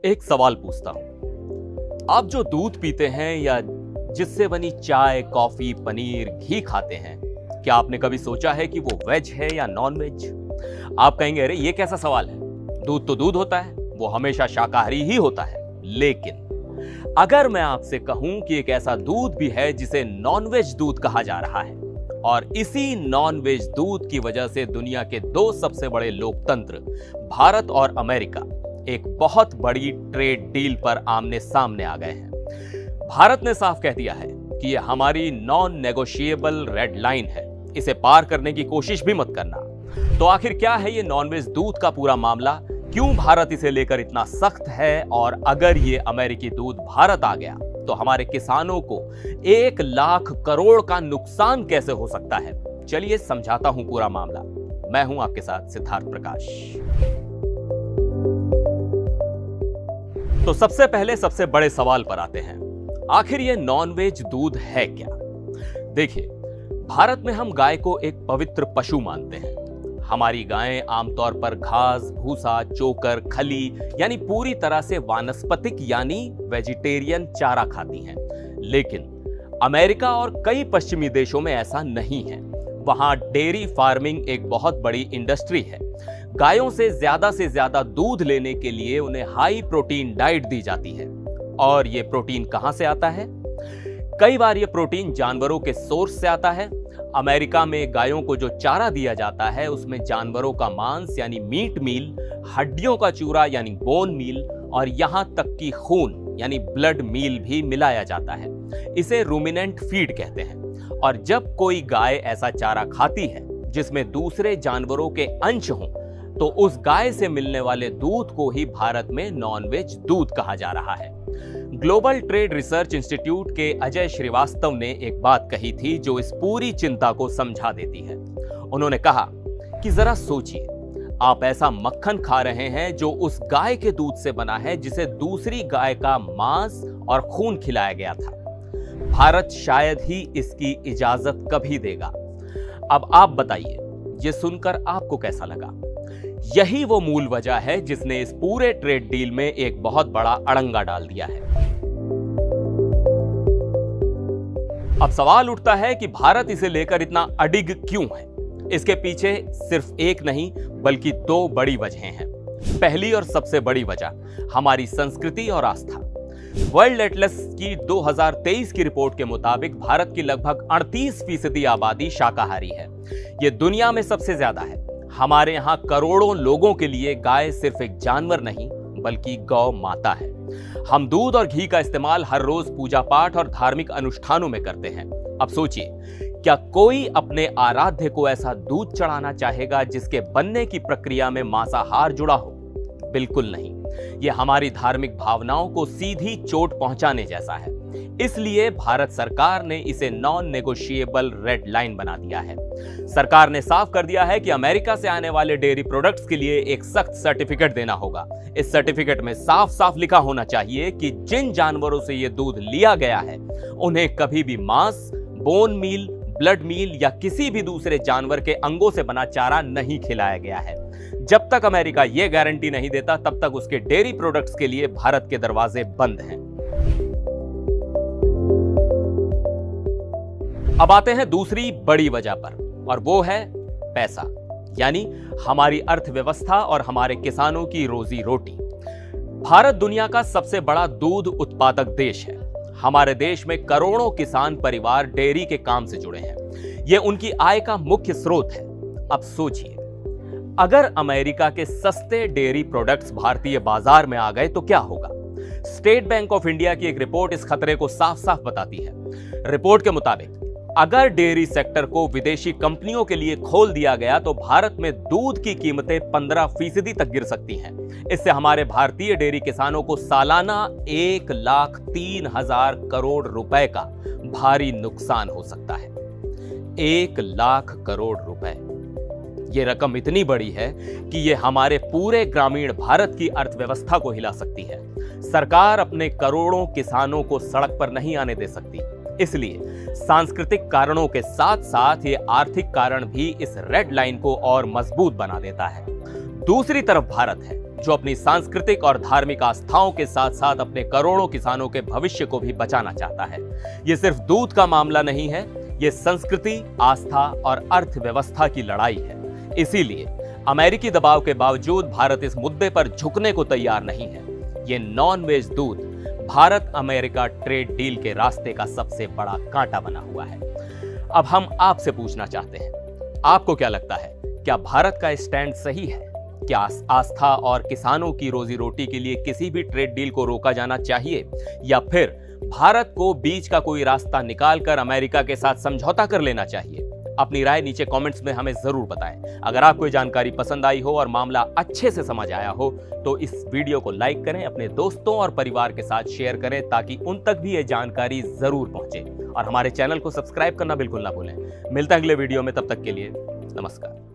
एक सवाल पूछता हूं। आप जो दूध पीते हैं या जिससे बनी चाय, कॉफी, पनीर, घी खाते हैं, क्या आपने कभी सोचा है कि वो वेज है या नॉन वेज? आप कहेंगे, अरे ये कैसा सवाल है, दूध तो दूध होता है, वो हमेशा शाकाहारी ही होता है। लेकिन अगर मैं आपसे कहूं कि एक ऐसा दूध भी है जिसे नॉन वेज दूध कहा जा रहा है, और इसी नॉन वेज दूध की वजह से दुनिया के दो सबसे बड़े लोकतंत्र भारत और अमेरिका एक बहुत बड़ी ट्रेड डील पर आमने सामने आ गए हैं। भारत ने साफ कह दिया है कि यह हमारी नॉन नेगोशिएबल रेड लाइन है, इसे पार करने की कोशिश भी मत करना। तो आखिर क्या है ये नॉनवेज दूध का पूरा मामला? क्यों भारत इसे लेकर इतना सख्त है? और अगर ये अमेरिकी दूध भारत आ गया तो हमारे किसानों को 1 लाख करोड़ का नुकसान कैसे हो सकता है? चलिए समझाता हूं पूरा मामला। मैं हूं आपके साथ सिद्धार्थ प्रकाश। तो सबसे पहले सबसे बड़े सवाल पर आते हैं, आखिर ये नॉनवेज दूध है क्या? देखिए, भारत में हम गाय को एक पवित्र पशु मानते हैं। हमारी गायें आमतौर पर घास, भूसा, चोकर, खली यानी पूरी तरह से वानस्पतिक यानी वेजिटेरियन चारा खाती हैं। लेकिन अमेरिका और कई पश्चिमी देशों में ऐसा नहीं है। वहां डेयरी फार्मिंग एक बहुत बड़ी इंडस्ट्री है। गायों से ज्यादा दूध लेने के लिए उन्हें हाई प्रोटीन डाइट दी जाती है। और ये प्रोटीन कहां से आता है? कई बार ये प्रोटीन जानवरों के सोर्स से आता है। अमेरिका में गायों को जो चारा दिया जाता है उसमें जानवरों का मांस यानी मीट मील, हड्डियों का चूरा यानी बोन मील, और यहां तक कि खून यानी ब्लड मील भी मिलाया जाता है। इसे रूमिनेंट फीड कहते हैं। और जब कोई गाय ऐसा चारा खाती है जिसमें दूसरे जानवरों के अंश हों, तो उस गाय से मिलने वाले दूध को ही भारत में नॉनवेज दूध कहा जा रहा है। ग्लोबल ट्रेड रिसर्च इंस्टीट्यूट के अजय श्रीवास्तव ने एक बात कही थी जो इस पूरी चिंता को समझा देती है। उन्होंने कहा कि जरा सोचिए, आप ऐसा मक्खन खा रहे हैं जो उस गाय के दूध से बना है जिसे दूसरी गाय का मांस और खून खिलाया गया था। भारत शायद ही इसकी इजाजत कभी देगा। अब आप बताइए, ये सुनकर आपको कैसा लगा? यही वो मूल वजह है जिसने इस पूरे ट्रेड डील में एक बहुत बड़ा अड़ंगा डाल दिया है। अब सवाल उठता है कि भारत इसे लेकर इतना अडिग क्यों है? इसके पीछे सिर्फ एक नहीं बल्कि 2 बड़ी वजहें हैं। पहली और सबसे बड़ी वजह हमारी संस्कृति और आस्था। वर्ल्ड एटलस की 2023 की रिपोर्ट के मुताबिक भारत की लगभग 38% आबादी शाकाहारी है। यह दुनिया में सबसे ज्यादा है। हमारे यहां करोड़ों लोगों के लिए गाय सिर्फ एक जानवर नहीं बल्कि गौ माता है। हम दूध और घी का इस्तेमाल हर रोज पूजा पाठ और धार्मिक अनुष्ठानों में करते हैं। अब सोचिए, क्या कोई अपने आराध्य को ऐसा दूध चढ़ाना चाहेगा जिसके बनने की प्रक्रिया में मांसाहार जुड़ा हो? बिल्कुल नहीं। यह हमारी धार्मिक भावनाओं को सीधी चोट पहुंचाने जैसा है। इसलिए भारत सरकार ने इसे नॉन नेगोशिएबल रेड लाइन बना दिया है। सरकार ने साफ कर दिया है कि अमेरिका से आने वाले डेयरी प्रोडक्ट्स के लिए एक सख्त सर्टिफिकेट देना होगा। इस सर्टिफिकेट में साफ साफ लिखा होना चाहिए कि जिन जानवरों से यह दूध लिया गया है उन्हें कभी भी मांस, बोन मील, ब्लड मील या किसी भी दूसरे जानवर के अंगों से बना चारा नहीं खिलाया गया है। जब तक अमेरिका यह गारंटी नहीं देता तब तक उसके डेयरी प्रोडक्ट्स के लिए भारत के दरवाजे बंद हैं। अब आते हैं दूसरी बड़ी वजह पर, और वो है पैसा, यानी हमारी अर्थव्यवस्था और हमारे किसानों की रोजी रोटी। भारत दुनिया का सबसे बड़ा दूध उत्पादक देश है। हमारे देश में करोड़ों किसान परिवार डेयरी के काम से जुड़े हैं। यह उनकी आय का मुख्य स्रोत है। अब सोचिए, अगर अमेरिका के सस्ते डेयरी प्रोडक्ट्स भारतीय बाजार में आ गए तो क्या होगा? स्टेट बैंक ऑफ इंडिया की एक रिपोर्ट इस खतरे को साफ साफ बताती है। रिपोर्ट के मुताबिक अगर डेयरी सेक्टर को विदेशी कंपनियों के लिए खोल दिया गया तो भारत में दूध की कीमतें 15% तक गिर सकती हैं। इससे हमारे भारतीय डेयरी किसानों को सालाना 1,03,000 करोड़ रुपए का भारी नुकसान हो सकता है। 1 लाख करोड़ रुपए। यह रकम इतनी बड़ी है कि यह हमारे पूरे ग्रामीण भारत की अर्थव्यवस्था को हिला सकती है। सरकार अपने करोड़ों किसानों को सड़क पर नहीं आने दे सकती। इसलिए सांस्कृतिक कारणों के साथ साथ ये आर्थिक कारण भी इस रेड लाइन को और मजबूत बना देता है। दूसरी तरफ भारत है जो अपनी सांस्कृतिक और धार्मिक आस्थाओं के साथ साथ अपने करोड़ों किसानों के भविष्य को भी बचाना चाहता है। ये सिर्फ दूध का मामला नहीं है, ये संस्कृति, आस्था और अर्थव्यवस्था की लड़ाई है। इसीलिए अमेरिकी दबाव के बावजूद भारत इस मुद्दे पर झुकने को तैयार नहीं है। ये नॉन वेज दूध भारत अमेरिका ट्रेड डील के रास्ते का सबसे बड़ा कांटा बना हुआ है। अब हम आपसे पूछना चाहते हैं, आपको क्या लगता है, क्या भारत का स्टैंड सही है? क्या आस्था और किसानों की रोजी रोटी के लिए किसी भी ट्रेड डील को रोका जाना चाहिए, या फिर भारत को बीच का कोई रास्ता निकालकर अमेरिका के साथ समझौता कर लेना चाहिए? अपनी राय नीचे कमेंट्स में हमें जरूर बताएं। अगर आपको ये जानकारी पसंद आई हो और मामला अच्छे से समझ आया हो तो इस वीडियो को लाइक करें, अपने दोस्तों और परिवार के साथ शेयर करें ताकि उन तक भी ये जानकारी जरूर पहुंचे, और हमारे चैनल को सब्सक्राइब करना बिल्कुल ना भूलें। मिलते हैं अगले वीडियो में, तब तक के लिए नमस्कार।